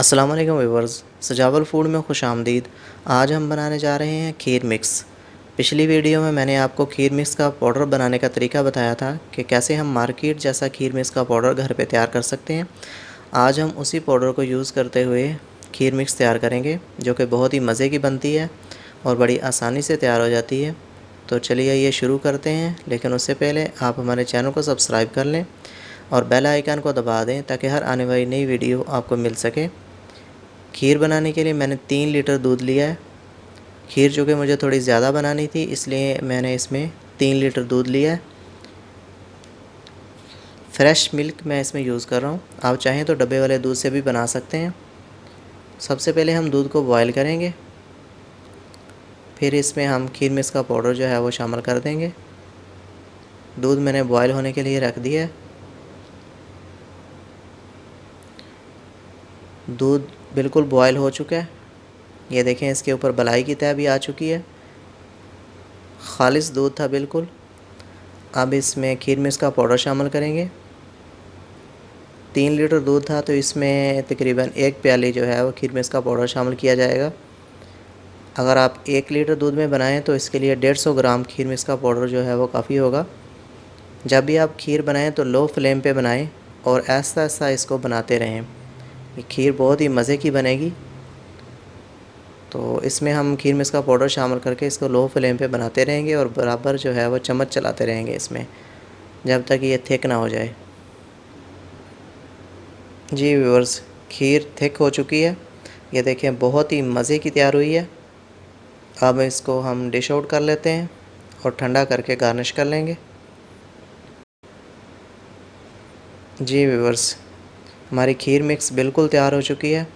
अस्सलाम वालेकुम व्यूअर्स, सजावल फूड में खुशामदीद। आज हम बनाने जा रहे हैं खीर मिक्स। पिछली वीडियो में मैंने आपको खीर मिक्स का पाउडर बनाने का तरीका बताया था कि कैसे हम मार्केट जैसा खीर मिक्स का पाउडर घर पे तैयार कर सकते हैं। आज हम उसी पाउडर को यूज़ करते हुए खीर मिक्स तैयार करेंगे, जो कि बहुत ही मज़े की बनती है और बड़ी आसानी से तैयार हो जाती है। तो चलिए ये शुरू करते हैं, लेकिन उससे पहले आप हमारे चैनल को सब्सक्राइब कर लें और बेल आइकन को दबा दें ताकि हर आने वाली नई वीडियो आपको मिल सके। खीर बनाने के लिए मैंने 3 लीटर दूध लिया है। खीर जो कि मुझे थोड़ी ज़्यादा बनानी थी, इसलिए मैंने इसमें 3 लीटर दूध लिया है। फ्रेश मिल्क मैं इसमें यूज़ कर रहा हूँ। आप चाहें तो डब्बे वाले दूध से भी बना सकते हैं। सबसे पहले हम दूध को बॉयल करेंगे, फिर इसमें हम खीर मिक्स का पाउडर जो है वो शामिल कर देंगे। दूध मैंने बॉयल होने के लिए रख दिया है। दूध बिल्कुल बॉयल हो चुका है। ये देखें, इसके ऊपर बलाई की तह भी आ चुकी है। खालिस दूध था बिल्कुल। अब इसमें खीर मिक्स का पाउडर शामिल करेंगे। 3 लीटर दूध था तो इसमें तकरीबन 1 प्याली जो है वो खीर मिक्स का पाउडर शामिल किया जाएगा। अगर आप 1 लीटर दूध में बनाएं तो इसके लिए 150 ग्राम खीर मिक्स का पाउडर जो है वो काफ़ी होगा। जब भी आप खीर बनाएं तो लो फ्लेम पे बनाएं और ऐसा ऐसा इसको बनाते रहें। ये खीर बहुत ही मज़े की बनेगी। तो इसमें हम खीर मिक्स का पाउडर शामिल करके इसको लो फ्लेम पे बनाते रहेंगे और बराबर जो है वो चम्मच चलाते रहेंगे इसमें, जब तक ये थिक ना हो जाए। जी व्यूअर्स, खीर थिक हो चुकी है। ये देखें, बहुत ही मज़े की तैयार हुई है। अब इसको हम डिश आउट कर लेते हैं और ठंडा करके गार्निश कर लेंगे। जी व्यूअर्स, हमारी खीर मिक्स बिल्कुल तैयार हो चुकी है।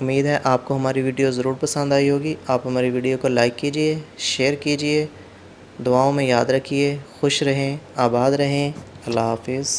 उम्मीद है आपको हमारी वीडियो ज़रूर पसंद आई होगी। आप हमारी वीडियो को लाइक कीजिए, शेयर कीजिए, दुआओं में याद रखिए। खुश रहें, आबाद रहें। अल्लाह हाफिज़।